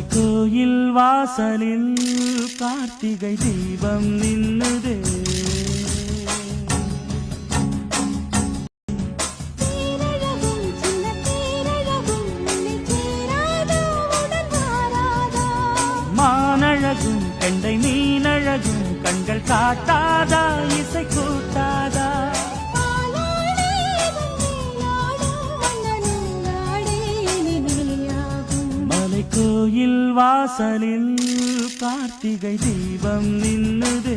மலைக்கோயில் வாசலில் கார்த்திகை தீபம் நின்னுதே. மானழகும் கெண்டை மீனழகும் கண்கள் காட்டாதா இசை கூட்டாதா. மலைக்கோயில் வாசலில் கார்த்திகை தீபம் நின்னுதே.